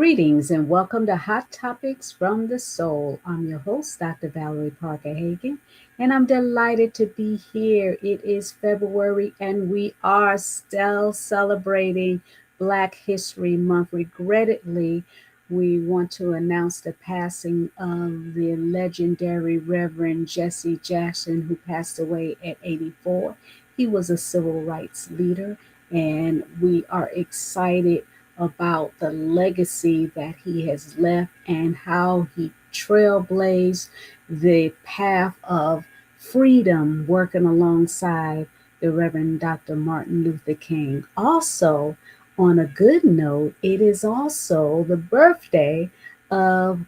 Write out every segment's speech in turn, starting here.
Greetings and welcome to Hot Topics from the Soul. I'm your host, Dr. Valerie Parker Hagan, and I'm delighted to be here. It is February, and we are still celebrating Black History Month. Regrettably, we want to announce the passing of the legendary Reverend Jesse Jackson, who passed away at 84. He was a civil rights leader, and we are excited about the legacy that he has left and how he trailblazed the path of freedom working alongside the Reverend Dr. Martin Luther King. Also, on a good note, it is also the birthday of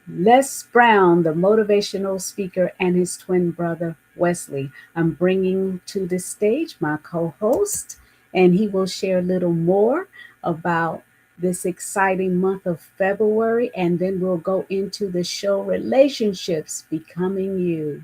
Les Brown, the motivational speaker, and his twin brother, Wesley. I'm bringing to the stage my co host, and he will share a little more about this exciting month of February, and then we'll go into the show Relationships Becoming You.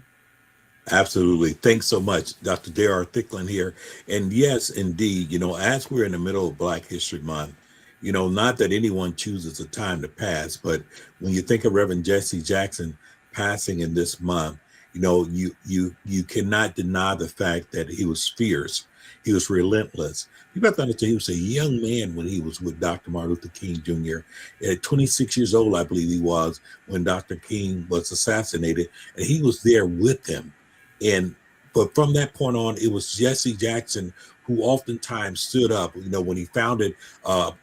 Absolutely. Thanks so much, Dr. J.R. Thicklin here. And yes, indeed, as we're in the middle of Black History Month, not that anyone chooses a time to pass, but when you think of Reverend Jesse Jackson passing in this month, you cannot deny the fact that he was fierce. He was relentless. You have to understand he was a young man when he was with Dr. Martin Luther King Jr. At 26 years old, I believe he was, when Dr. King was assassinated, and he was there with him. But from that point on, it was Jesse Jackson who oftentimes stood up, when he founded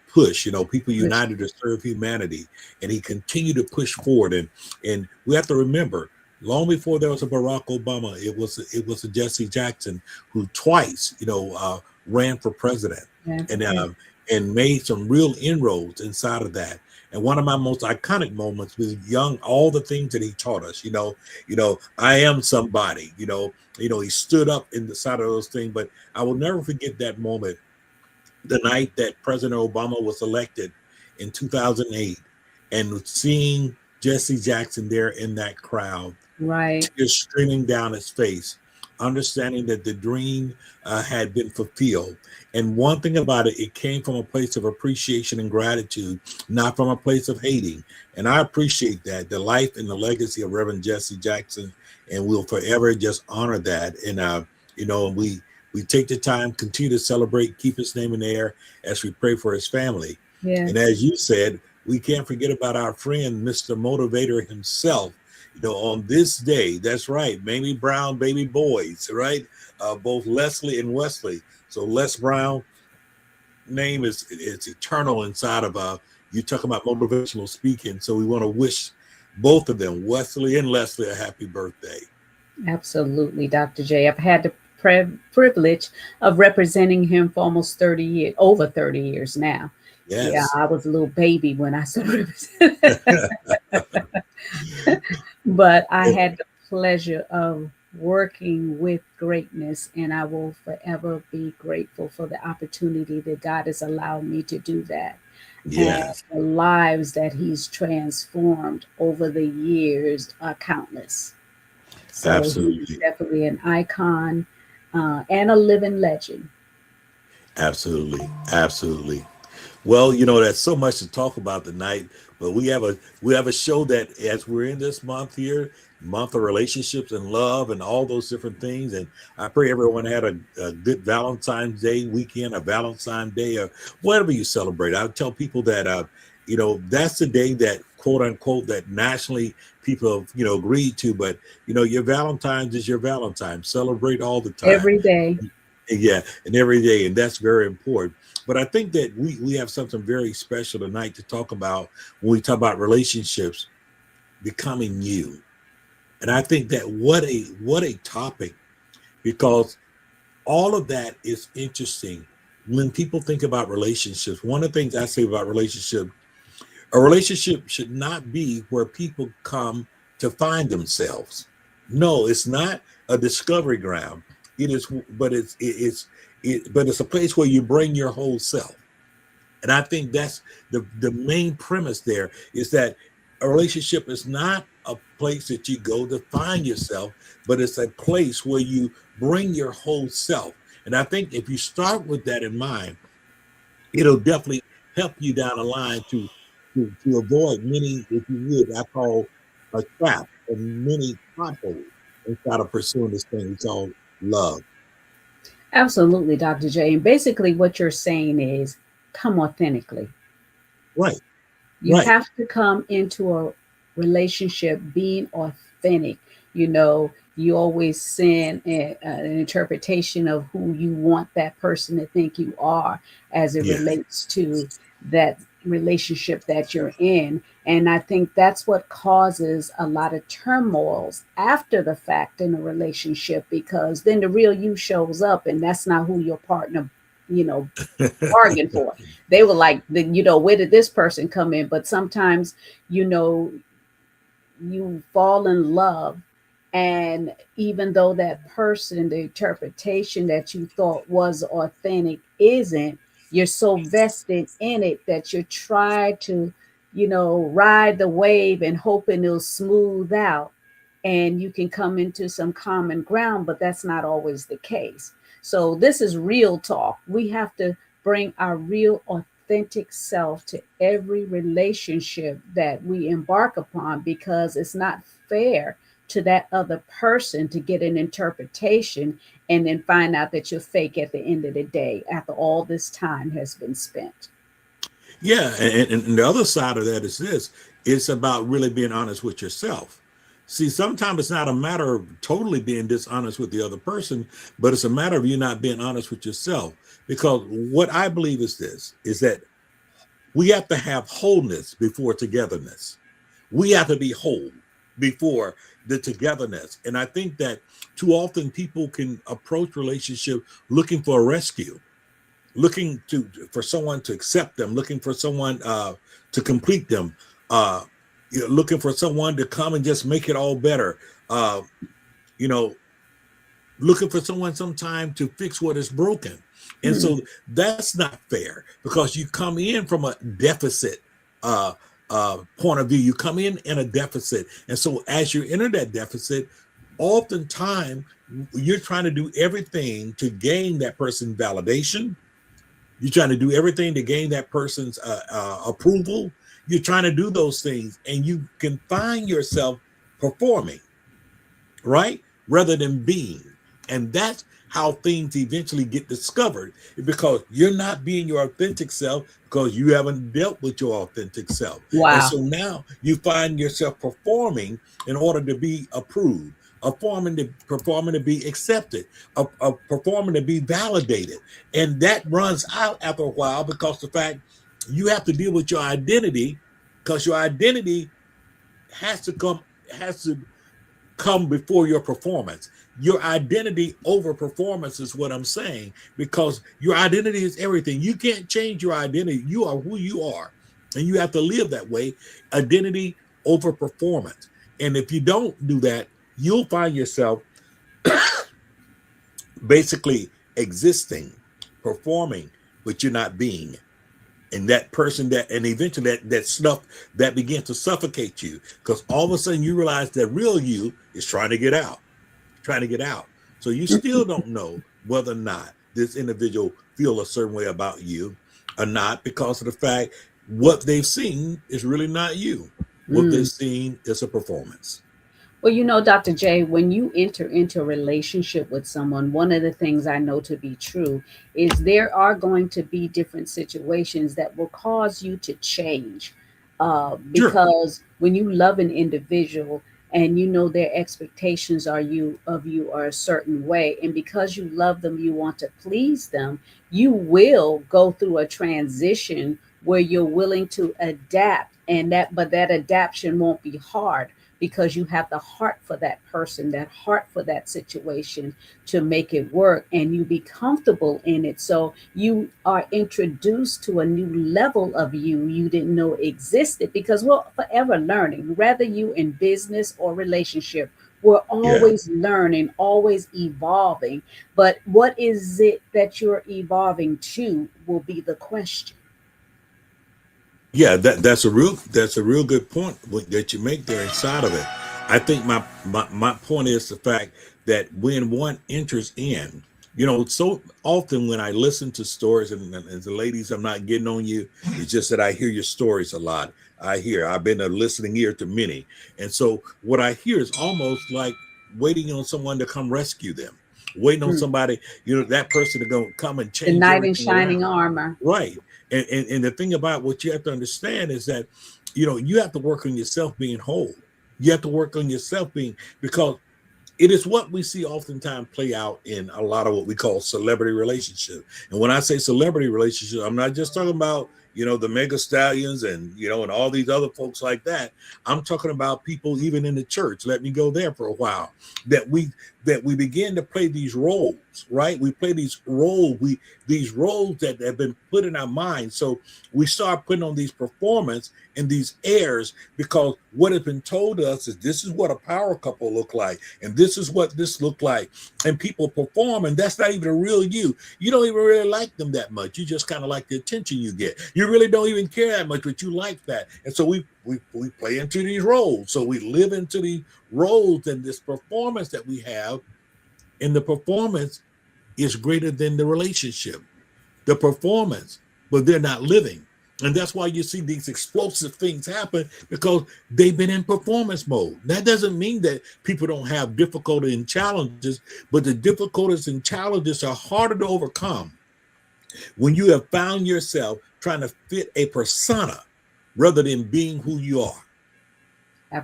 Push, People United to Serve Humanity, and he continued to push forward. And we have to remember, long before there was a Barack Obama, it was a Jesse Jackson who twice, ran for president, and Okay. and made some real inroads inside of that. And one of my most iconic moments was young, all the things that he taught us, I am somebody, he stood up in the side of those things. But I will never forget that moment, the night that President Obama was elected in 2008, and seeing Jesse Jackson there in that crowd, Right. tears streaming down his face, understanding that the dream had been fulfilled. And one thing about it, it came from a place of appreciation and gratitude, not from a place of hating. And I appreciate that, the life and the legacy of Reverend Jesse Jackson, and we'll forever just honor that. And we take the time, continue to celebrate, keep his name in the air as we pray for his family. And Yes. as you said, we can't forget about our friend, Mr. Motivator himself, on this day. That's right, Mamie Brown, baby boys, right? Both Leslie and Wesley. So Les Brown name is it's eternal inside of you talking about motivational speaking. So we want to wish both of them, Wesley and Leslie, a happy birthday. Absolutely, Dr. J. I've had the privilege of representing him for almost 30 years, over 30 years now. Yeah, Yes. I was a little baby when I started, but I had the pleasure of working with greatness, and I will forever be grateful for the opportunity that God has allowed me to do that, and Yes, the lives that He's transformed over the years are countless. So he's absolutely. definitely an icon and a living legend. Absolutely. Absolutely. Well, there's so much to talk about tonight, but we have a show that, as we're in this month here, month of relationships and love and all those different things. And I pray everyone had a good Valentine's Day weekend, a Valentine's Day, or whatever you celebrate. I tell people that that's the day that, quote unquote, that nationally people have agreed to. But your Valentine's is your Valentine. Celebrate all the time. Every day. Yeah, and every day, and that's very important. But I think that we have something very special tonight to talk about when we talk about relationships becoming you. And I think that what a topic, because all of that is interesting. When people think about relationships, one of the things I say about relationship, a relationship should not be where people come to find themselves. No, it's not a discovery ground. It is, but it's a place where you bring your whole self. And I think that's the main premise there, is that a relationship is not a place that you go to find yourself, but it's a place where you bring your whole self. And I think if you start with that in mind, it'll definitely help you down the line to to avoid many, if you would, I call a trap and many potholes inside of pursuing this thing we call love. Absolutely, Dr. J. And basically, what you're saying is come authentically. Right, You right. have to come into a relationship being authentic. You know, you always send an interpretation of who you want that person to think you are as it Yes. relates to that relationship that you're in. And I think that's what causes a lot of turmoils after the fact in a relationship, because then the real you shows up and that's not who your partner, you know, bargained for. They were like, where did this person come in? But sometimes, you know, you fall in love, and even though that person, the interpretation that you thought was authentic isn't, you're so vested in it that you try to, ride the wave and hoping it'll smooth out and you can come into some common ground, but that's not always the case. So this is real talk. We have to bring our real authentic self to every relationship that we embark upon, because it's not fair to that other person to get an interpretation and then find out that you're fake at the end of the day after all this time has been spent. Yeah, and the other side of that is this: it's about really being honest with yourself. See, sometimes it's not a matter of totally being dishonest with the other person, but it's a matter of you not being honest with yourself. Because what I believe is this: is that we have to have wholeness before togetherness. We have to be whole before the togetherness. And I think that too often people can approach relationship looking for a rescue, looking to for someone to accept them, looking for someone to complete them, uh, looking for someone to come and just make it all better. Uh, you know, looking for someone sometime to fix what is broken. And Hmm. so that's not fair because you come in from a deficit uh, point of view. You come in a deficit. And so as you enter that deficit, oftentimes you're trying to do everything to gain that person validation. You're trying to do everything to gain that person's approval. You're trying to do those things, and you can find yourself performing, right? Rather than being. And that's how things eventually get discovered, because you're not being your authentic self because you haven't dealt with your authentic self. And Wow. so now you find yourself performing in order to be approved, performing to be accepted, performing to be validated. And that runs out after a while because the fact you have to deal with your identity, because your identity has to come has to come before your performance. Your identity over performance is what I'm saying, because your identity is everything. You can't change your identity. You are who you are, and you have to live that way. Identity over performance. And if you don't do that, you'll find yourself basically existing, performing, but you're not being. And that person and eventually that stuff that begins to suffocate you, because all of a sudden you realize that real you is trying to get out. So you still don't know whether or not this individual feel a certain way about you or not, because of the fact what they've seen is really not you. What they've Mm. seen is a performance. Well, Dr. J, when you enter into a relationship with someone, one of the things I know to be true is there are going to be different situations that will cause you to change. Sure. Because when you love an individual and you know their expectations of you are a certain way, and because you love them, you want to please them, you will go through a transition where you're willing to adapt, and that adaptation won't be hard because you have the heart for that person, that heart for that situation to make it work, and you be comfortable in it. So you are introduced to a new level of you didn't know existed, because we're forever learning, whether you in business or relationship. We're Yeah. always learning, always evolving. But what is it that you're evolving to will be the question. Yeah, that's a real good point that you make there inside of it. I think my point is the fact that when one enters in, So often when I listen to stories, and the ladies, I'm not getting on you, it's just that I hear your stories a lot. I've been a listening ear to many. And so what I hear is almost like waiting on someone to come rescue them, waiting on Mm. somebody, that person to go come and The change knight in everything shining around. armor. Right. And the thing about what you have to understand is that, you have to work on yourself being whole. You have to work on yourself being, because it is what we see oftentimes play out in a lot of what we call celebrity relationships. And when I say celebrity relationships, I'm not just talking about, the mega stallions and, and all these other folks like that. I'm talking about people even in the church. Let me go there for a while. That we begin to play these roles, right? We play these roles that have been put in our minds. So we start putting on these performance and these airs, because what has been told to us is this is what a power couple look like, and this is what this looked like. And people perform, and that's not even a real you. You don't even really like them that much. You just kind of like the attention you get. You really don't even care that much, but you like that. And so we play into these roles. So we live into these roles and this performance that we have, and the performance is greater than the relationship, the performance, but they're not living. And that's why you see these explosive things happen, because they've been in performance mode. That doesn't mean that people don't have difficulty and challenges, but the difficulties and challenges are harder to overcome when you have found yourself trying to fit a persona rather than being who you are.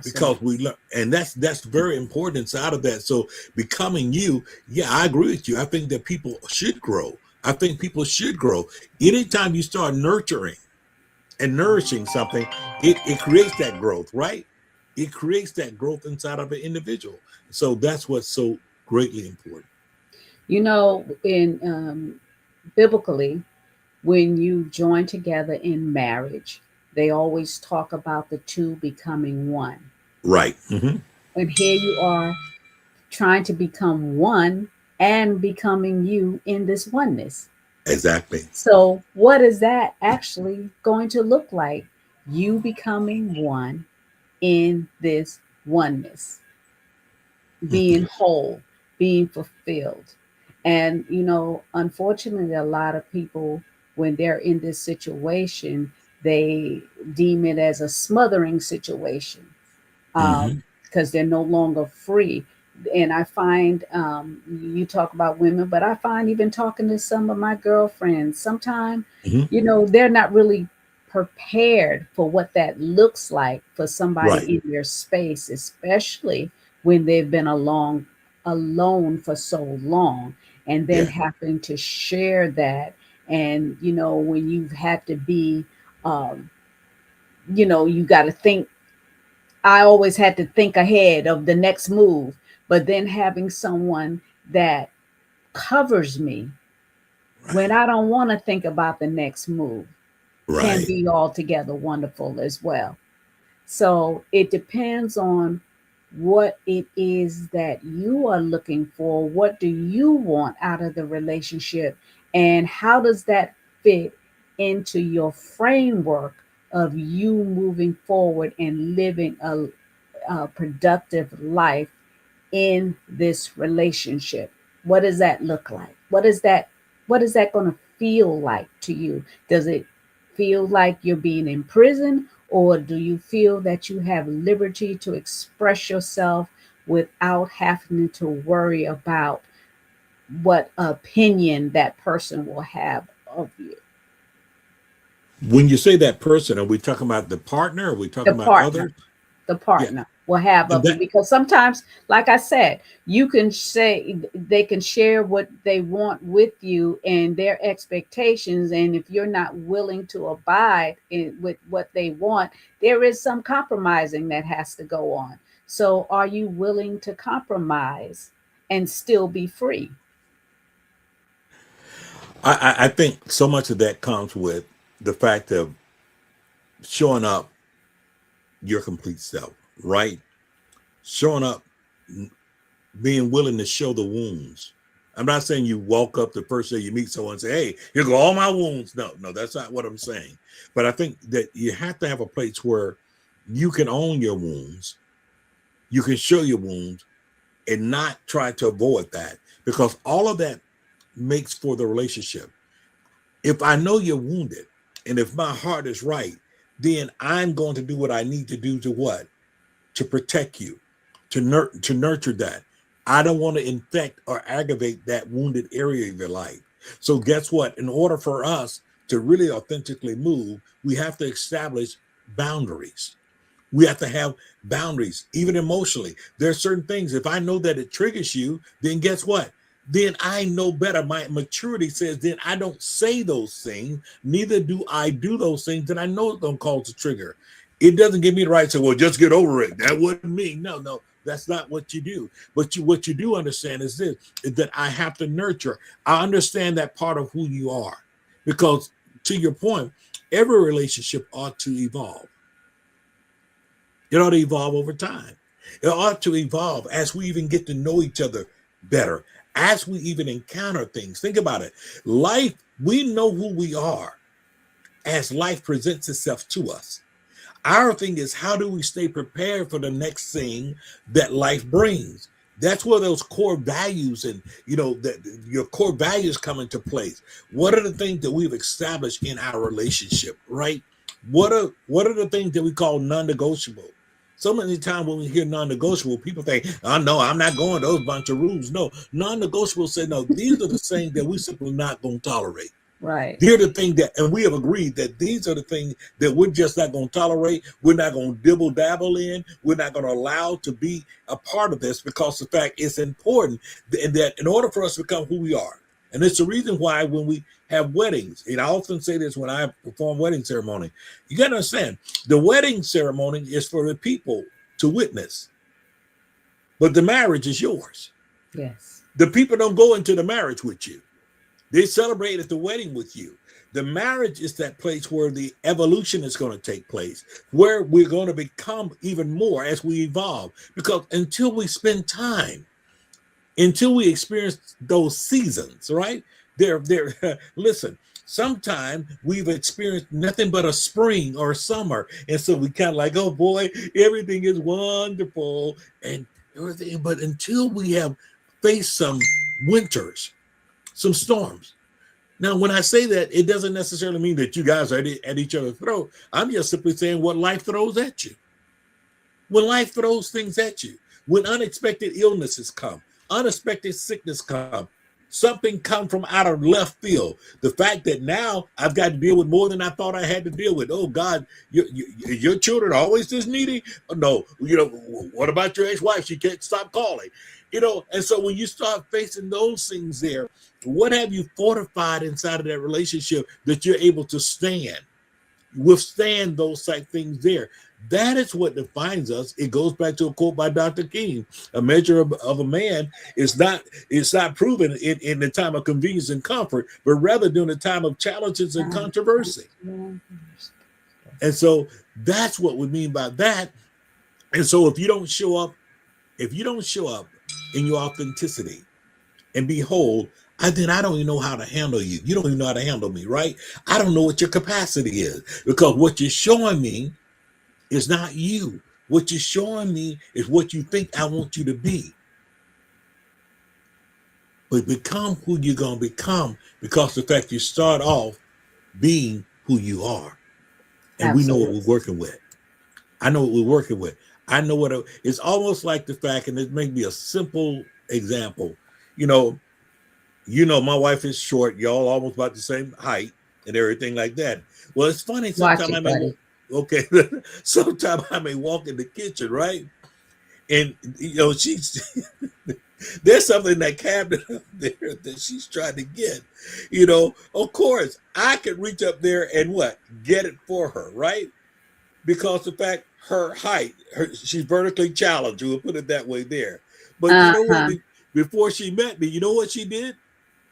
Because Absolutely. we learn, and that's very important inside of that. So becoming you, yeah, I agree with you. I think that people should grow. I think people should grow. Anytime you start nurturing and nourishing something, it creates that growth, right? It creates that growth inside of an individual. So that's what's so greatly important. In biblically, when you join together in marriage, they always talk about the two becoming one. Right. Mm-hmm. And here you are trying to become one and becoming you in this oneness. Exactly. So, what is that actually going to look like? You becoming one in this oneness, being Mm-hmm. whole, being fulfilled. And, unfortunately, a lot of people, when they're in this situation, they deem it as a smothering situation, Mm-hmm. because they're no longer free. And I find, you talk about women, but I find even talking to some of my girlfriends, sometimes, Mm-hmm. they're not really prepared for what that looks like for somebody Right. in their space, especially when they've been alone for so long, and then Yeah. having to share that. And, when you've had to be, um, you got to think. I always had to think ahead of the next move, but then having someone that covers me when Right. I don't want to think about the next move can Right. be altogether wonderful as well. So it depends on what it is that you are looking for. What do you want out of the relationship? And how does that fit into your framework of you moving forward and living a productive life in this relationship? What does that look like? What is that going to feel like to you? Does it feel like you're being imprisoned, or do you feel that you have liberty to express yourself without having to worry about what opinion that person will have of you? When you say that person, are we talking about the partner? Are we The talking about partner. others? The Yeah. partner will have And of you, that because sometimes, like I said, you can say they can share what they want with you and their expectations, and if you're not willing to abide with what they want, there is some compromising that has to go on. So are you willing to compromise and still be free? I think so much of that comes with the fact of showing up your complete self, right? Showing up, being willing to show the wounds. I'm not saying you walk up the first day you meet someone and say, "Hey, here go all my wounds." No, no, that's not what I'm saying. But I think that you have to have a place where you can own your wounds, you can show your wounds, and not try to avoid that, because all of that. makes for the relationship. If I know you're wounded and if my heart is right, then I'm going to do what I need to do to what? To protect you, to nurture that. I don't want to infect or aggravate that wounded area of your life. So guess what? In order for us to really authentically move, we have to establish boundaries. We have to have boundaries, even emotionally. There are certain things, if I know that it triggers you, then guess what? Then I know better. My maturity says then I don't say those things, neither do I do those things that I know it's going to cause a trigger. It doesn't give me the right to say, well, just get over it. That wouldn't mean, no, no, that's not what you do. But what you do understand is this, is that I have to nurture. I understand that part of who you are. Because to your point, every relationship ought to evolve. It ought to evolve over time. It ought to evolve as we even get to know each other better, as we even encounter things. Think about it. Life, we know who we are as life presents itself to us. Our thing is, how do we stay prepared for the next thing that life brings? That's where those core values and that your core values come into place. What are the things that we've established in our relationship, right? What are the things that we call non-negotiable? So many times when we hear non-negotiable, people think, "Oh no, I'm not going those bunch of rules." No, non-negotiable say no. These are the things that we simply not going to tolerate. Right. They're the thing that, and we have agreed that these are the things that we're just not going to tolerate. We're not going to dibble dabble in. We're not going to allow to be a part of this because the fact it's important that in order for us to become who we are, and it's the reason why when we have weddings, and I often say this when I perform wedding ceremony, you got to understand the wedding ceremony is for the people to witness, but the marriage is yours. Yes. The people don't go into the marriage with you. They celebrate at the wedding with you. The marriage is that place where the evolution is going to take place, where we're going to become even more as we evolve. Because until we spend time, until we experience those seasons, right? They're listen, sometimes we've experienced nothing but a spring or a summer. And so we kind of like, oh boy, everything is wonderful and everything. But until we have faced some winters, some storms, now, when I say that, it doesn't necessarily mean that you guys are at each other's throat. I'm just simply saying what life throws at you. When life throws things at you, when unexpected illnesses come, unexpected sickness come, something come from out of left field. The fact that now I've got to deal with more than I thought I had to deal with. Oh God, your children are always this needy. Oh, no, what about your ex-wife? She can't stop calling. And so when you start facing those things there, what have you fortified inside of that relationship that you're able to withstand those type things there? That is what defines us. It goes back to a quote by Dr. King: "A measure of a man is not it's not proven in the time of convenience and comfort, but rather during the time of challenges and controversy." And so that's what we mean by that. And so if you don't show up in your authenticity and behold, then I don't even know how to handle you. You don't even know how to handle me, right? I don't know what your capacity is because what you're showing me is not you. What you're showing me is what you think I want you to be. But become who you're going to become because the fact you start off being who you are. And we know what Absolutely. we're working with. I know what we're working with. I know it's almost like the fact, and it may be a simple example. You know, my wife is short. Y'all almost about the same height and everything like that. Well, it's funny. Watch Sometimes I it, may buddy. okay. Sometimes I may walk in the kitchen, right? And she's there's something in that cabinet up there that she's trying to get. Of course, I could reach up there and what? Get it for her, right? Because the fact her height, she's vertically challenged. We'll put it that way there. But you know what? Uh-huh. Before she met me, you know what she did?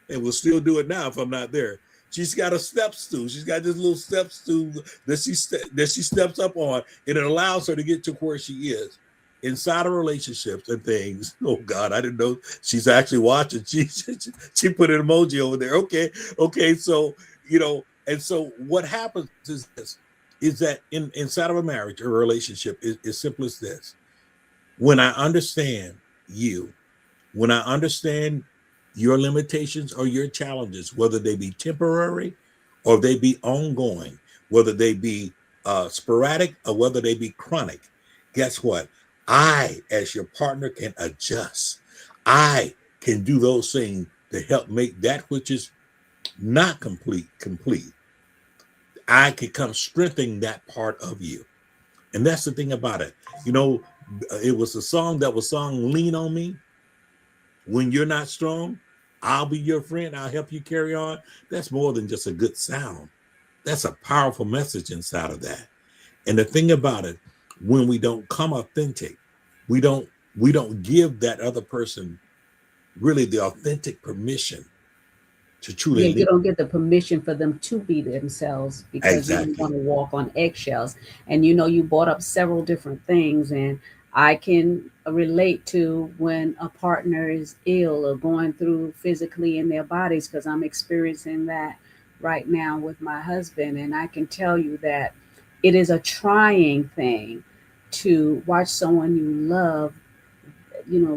And will still do it now if I'm not there. She's got a step stool. She's got this little step stool that she steps up on, and it allows her to get to where she is inside of relationships and things. Oh God, I didn't know she's actually watching. She put an emoji over there. Okay. So and so what happens is this: is that inside of a marriage or a relationship is simple as this. When I understand you, when I understand your limitations or your challenges, whether they be temporary or they be ongoing, whether they be sporadic or whether they be chronic, guess what? I, as your partner, can adjust. I can do those things to help make that which is not complete complete. I can come strengthening that part of you. And that's the thing about it. You know, it was a song that was sung, Lean on Me. When you're not strong, I'll be your friend. I'll help you carry on. That's more than just a good sound. That's a powerful message inside of that. And the thing about it, when we don't come authentic, we don't we don't give that other person really the authentic permission to truly Yeah, you lead. don't get the permission for them to be themselves because then you Exactly. want to walk on eggshells. And you brought up several different things, and I can relate to when a partner is ill or going through physically in their bodies because I'm experiencing that right now with my husband. And I can tell you that it is a trying thing to watch someone you love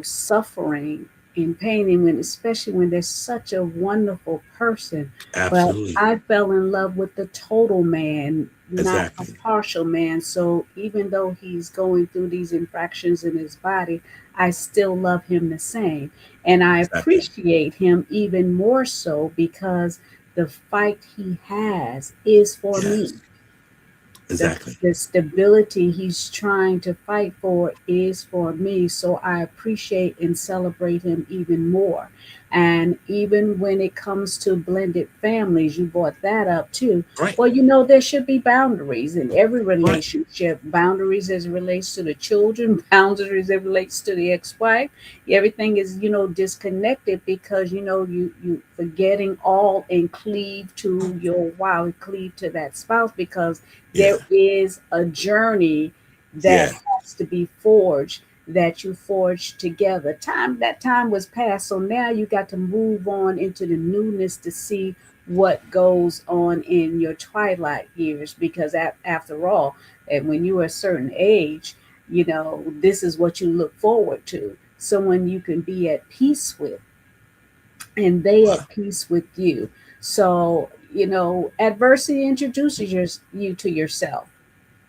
suffering and pain, and when especially when they're such a wonderful person. But Absolutely. I fell in love with the total man, not a Exactly. partial man. So even though he's going through these infractions in his body, I still love him the same. And I Exactly. appreciate him even more so because the fight he has is for me. Yes. Exactly. The stability he's trying to fight for is for me. So I appreciate and celebrate him even more. And even when it comes to blended families, you brought that up too. Right. Well, there should be boundaries in every Right. relationship, boundaries as it relates to the children, boundaries as it relates to the ex-wife. Everything is, disconnected because, you forgetting all and cleave to your wow, cleave to that spouse because Yeah. there is a journey that Yes. has to be forged, that you forged together. That time was past, so now you got to move on into the newness to see what goes on in your twilight years because after all, and when you are a certain age, this is what you look forward to, someone you can be at peace with and they Wow. at peace with you. So, adversity introduces you to yourself.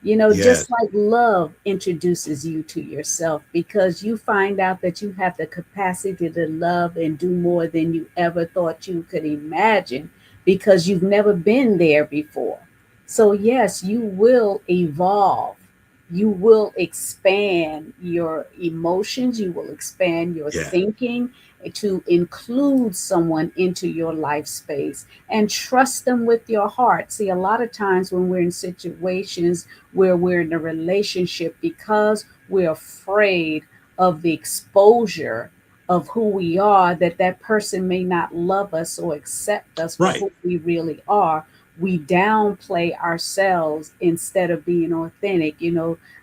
Yes. Just like love introduces you to yourself because you find out that you have the capacity to love and do more than you ever thought you could imagine because you've never been there before. So, yes, you will evolve. You will expand your emotions, you will expand your Yeah. thinking to include someone into your life space and trust them with your heart. See, a lot of times when we're in situations where we're in a relationship because we're afraid of the exposure of who we are, that person may not love us or accept us for Right. who we really are. We downplay ourselves instead of being authentic.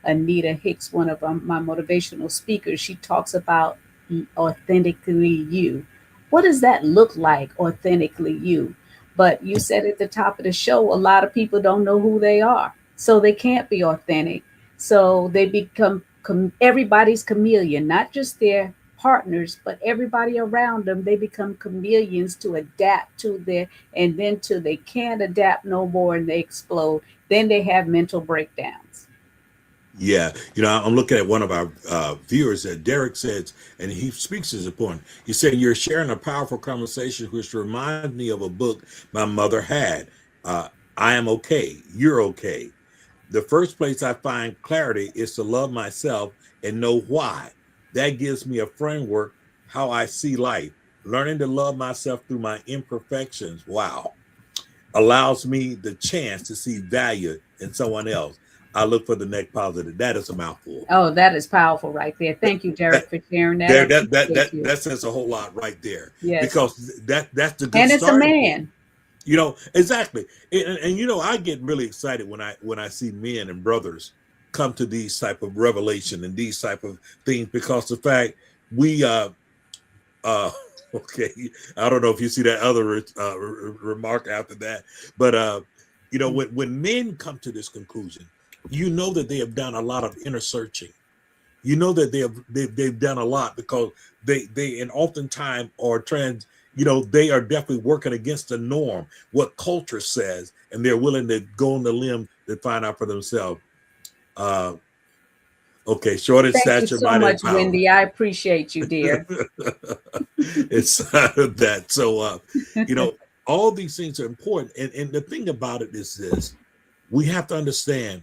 Anita Hicks, one of my motivational speakers, she talks about authentically you. What does that look like, authentically you? But you said at the top of the show, a lot of people don't know who they are. So they can't be authentic. So they become everybody's chameleon, not just their partners, but everybody around them. They become chameleons to adapt to their, and then till they can't adapt no more and they explode. Then they have mental breakdowns. Yeah, I'm looking at one of our viewers that Derek says, and he speaks as a point. He said, "You're sharing a powerful conversation, which reminds me of a book my mother had. Uh, I am okay. You're okay. The first place I find clarity is to love myself and know why. That gives me a framework how I see life. Learning to love myself through my imperfections. Wow, allows me the chance to see value in someone else. I look for the next positive. That is a mouthful. Oh, that is powerful right there. That Thank you, that Derek, for sharing that. I there that that appreciate that you. that says a whole lot right there Yes. because that's the good And it's a starting point. man. Exactly. And I get really excited when I see men and brothers come to these type of revelation and these type of things because the fact we uh okay, I don't know if you see that other remark after that, but when men come to this conclusion, that they have done a lot of inner searching. That they've done a lot because they and oftentimes are trans. they are definitely working against the norm, what culture says, and they're willing to go on the limb to find out for themselves. Uh, okay, short in Thank you stature, so mighty in much, power. Wendy. I appreciate you, dear. It's that. So, all these things are important. And the thing about it is this: we have to understand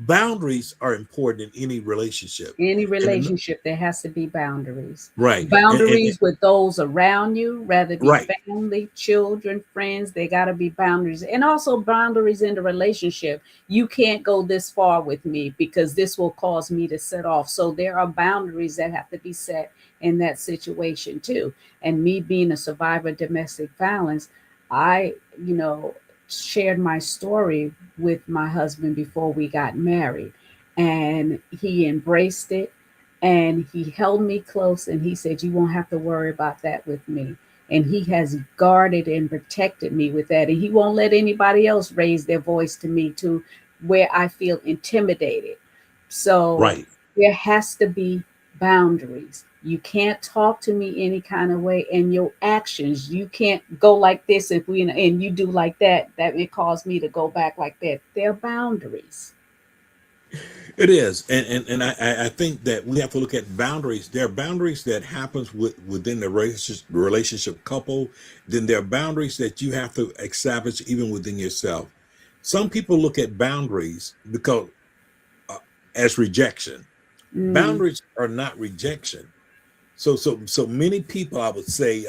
boundaries are important in any relationship. Any And relationship, there has to be boundaries. right, Boundaries with those around you, whether it be right, family, children, friends, they got to be boundaries. And also boundaries in the relationship. You can't go this far with me because this will cause me to set off. So there are boundaries that have to be set in that situation too. And me being a survivor of domestic violence, I, you know, shared my story with my husband before we got married, and he embraced it, and he held me close, and he said, "You won't have to worry about that with me." And he has guarded and protected me with that, and he won't let anybody else raise their voice to me to where I feel intimidated. So right. there has to be boundaries. You can't talk to me any kind of way, and your actions, you can't go like this if we and you do like that, that may cause me to go back like that. There are boundaries. It is, and I think that we have to look at boundaries. There are boundaries that happens within the relationship couple. Then there are boundaries that you have to establish even within yourself. Some people look at boundaries because uh, as rejection. Mm, Boundaries are not rejection. So many people, I would say,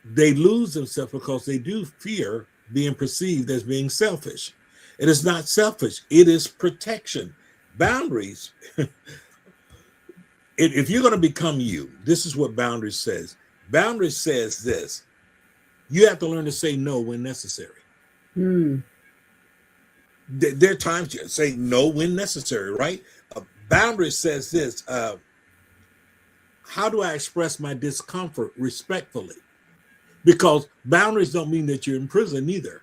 they lose themselves because they do fear being perceived as being selfish. It is not selfish, it is protection. Boundaries, if you're going to become you, this is what boundaries says. Boundaries says this: you have to learn to say no when necessary. mm, There are times you say no when necessary, right? Boundaries says this: how do I express my discomfort respectfully? Because boundaries don't mean that you're in prison either.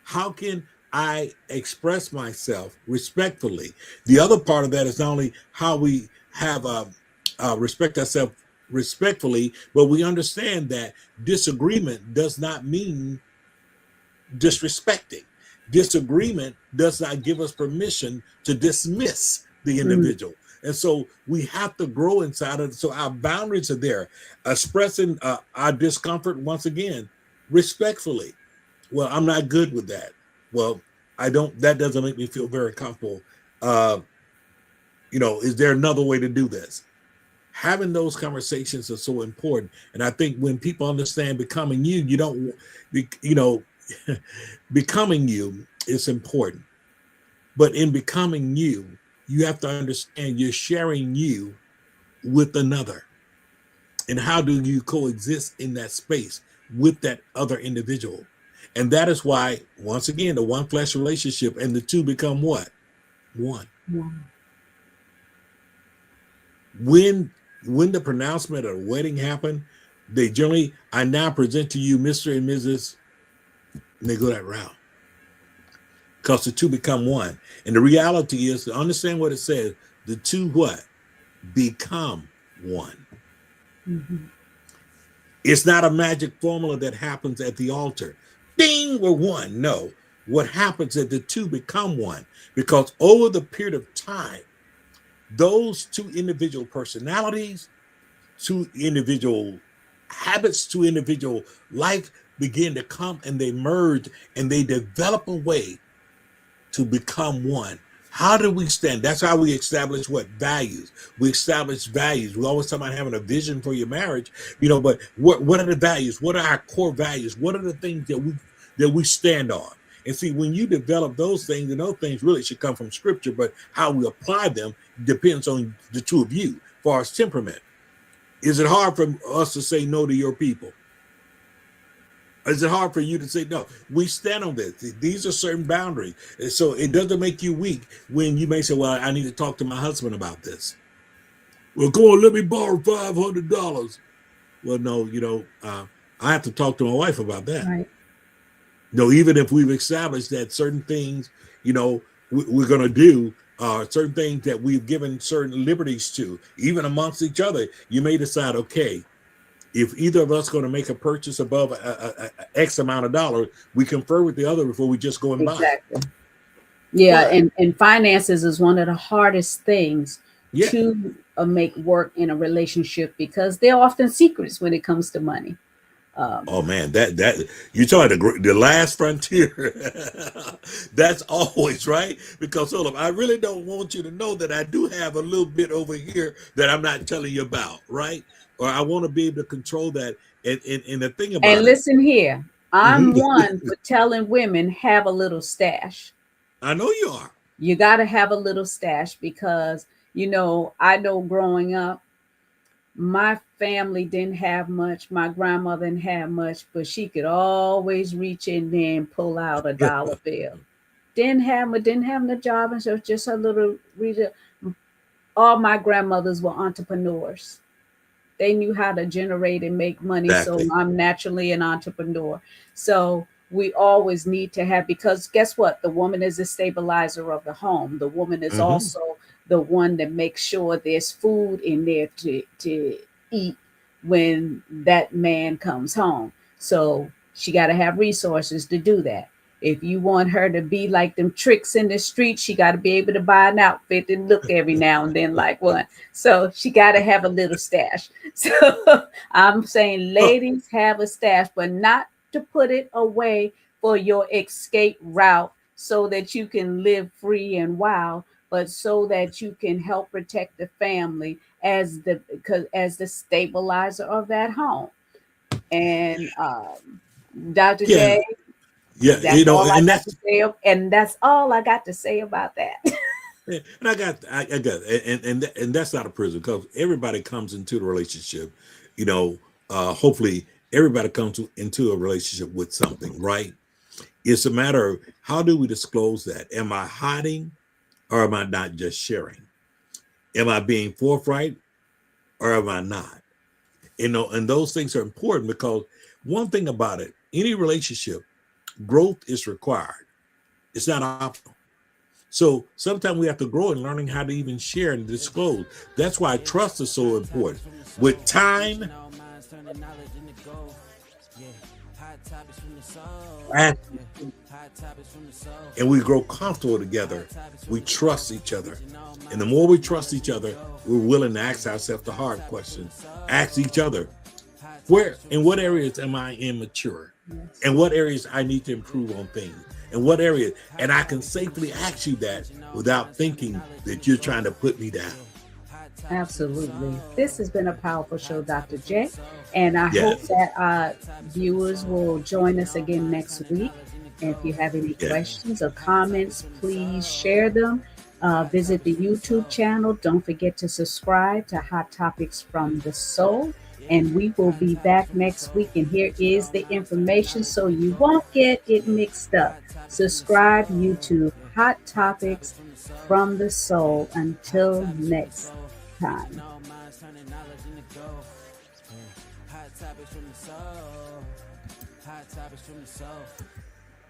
How can I express myself respectfully? The other part of that is not only how we have respect ourselves respectfully, but we understand that disagreement does not mean disrespecting. Disagreement does not give us permission to dismiss the mm, individual. And so we have to grow inside of it. So our boundaries are there, expressing our discomfort once again respectfully. Well, I'm not good with that. Well, I don't, that doesn't make me feel very comfortable. Uh, is there another way to do this? Having those conversations are so important. And I think when people understand becoming you, you don't, you know, becoming you is important. But in becoming you, you have to understand you're sharing you with another. And how do you coexist in that space with that other individual? And that is why, once again, the one flesh relationship and the two become what? One. mm. When when the pronouncement of the wedding happened, they generally, I now present to you Mr. and Mrs. And they go that route. Because the two become one. And the reality is to understand what it says, the two what? Become one. Mhm. It's not a magic formula that happens at the altar. Ding, we're one. No. What happens is the two become one. Because over the period of time, those two individual personalities, two individual habits, two individual life begin to come and they merge and they develop a way to become one. How do we stand? That's how we establish what? Values. We establish values. We always talk about having a vision for your marriage, but what are the values? What are our core values? What are the things that we stand on? And see, when you develop those things, and those things really should come from scripture, but how we apply them depends on the two of you. As far as temperament, is it hard for us to say no to your people? Is it hard for you to say no? We stand on this. These are certain boundaries. And so it doesn't make you weak when you may say, well, I need to talk to my husband about this. Well, go on, let me borrow $500. Well, no, I have to talk to my wife about that. Right. Even if we've established that certain things, we're going to do, certain things that we've given certain liberties to, even amongst each other. You may decide, okay, if either of us going to make a purchase above X amount of dollars, we confer with the other before we just go and buy it. Exactly. Yeah, But and finances is one of the hardest things yeah, to make work in a relationship because they're often secrets when it comes to money. oh Um, man, that you talking the last frontier. That's always right because hold up, I really don't want you to know that I do have a little bit over here that I'm not telling you about, right? Or I want to be able to control that. And the thing and about it, listen here, I'm mhm, one for telling women have a little stash. I know you are. You got to have a little stash because, I know growing up, my family didn't have much. My grandmother didn't have much, but she could always reach in there and pull out a dollar bill. Didn't have the job, and so just a little reader. All my grandmothers were entrepreneurs. They knew how to generate and make money. So Exactly. I'm naturally an entrepreneur. So we always need to have, because guess what? The woman is the stabilizer of the home. The woman is Hmm. also the one that makes sure there's food in there to eat when that man comes home. So she got to have resources to do that. If you want her to be like them tricks in the street, she got to be able to buy an outfit and look every now and then like one. So she got to have a little stash. So I'm saying, Oh, ladies, have a stash, but not to put it away for your escape route so that you can live free and wild, but so that you can help protect the family as the stabilizer of that home. And Dr. yeah, J, yeah. that's all I And got to that's say. And that's all I got to say about that. and I got, and that's not a prison because everybody comes into the relationship. You know, hopefully everybody comes into a relationship with something, right? It's a matter of how do we disclose that? Am I hiding or am I not just sharing? Am I being forthright or am I not? And those things are important because one thing about it, any relationship, growth is required. It's not optional. So sometimes we have to grow in learning how to even share and disclose. That's why trust is so important. With time, and we grow comfortable together, we trust each other. And the more we trust each other, we're willing to ask ourselves the hard question. Ask each other, where in what areas am I immature? Yes. And what areas I need to improve on things? And what areas? And I can safely ask you that without thinking that you're trying to put me down. Absolutely. This has been a powerful show, Dr. J. And I hope Yes, that our viewers will join us again next week. And if you have any yes, questions or comments, please share them. Visit the YouTube channel. Don't forget to subscribe to Hot Topics from the Soul. And we will be back next week. And here is the information so you won't get it mixed up. Subscribe YouTube Hot Topics from the Soul. Until next time. Hot topics from the soul. Hot topics from the soul.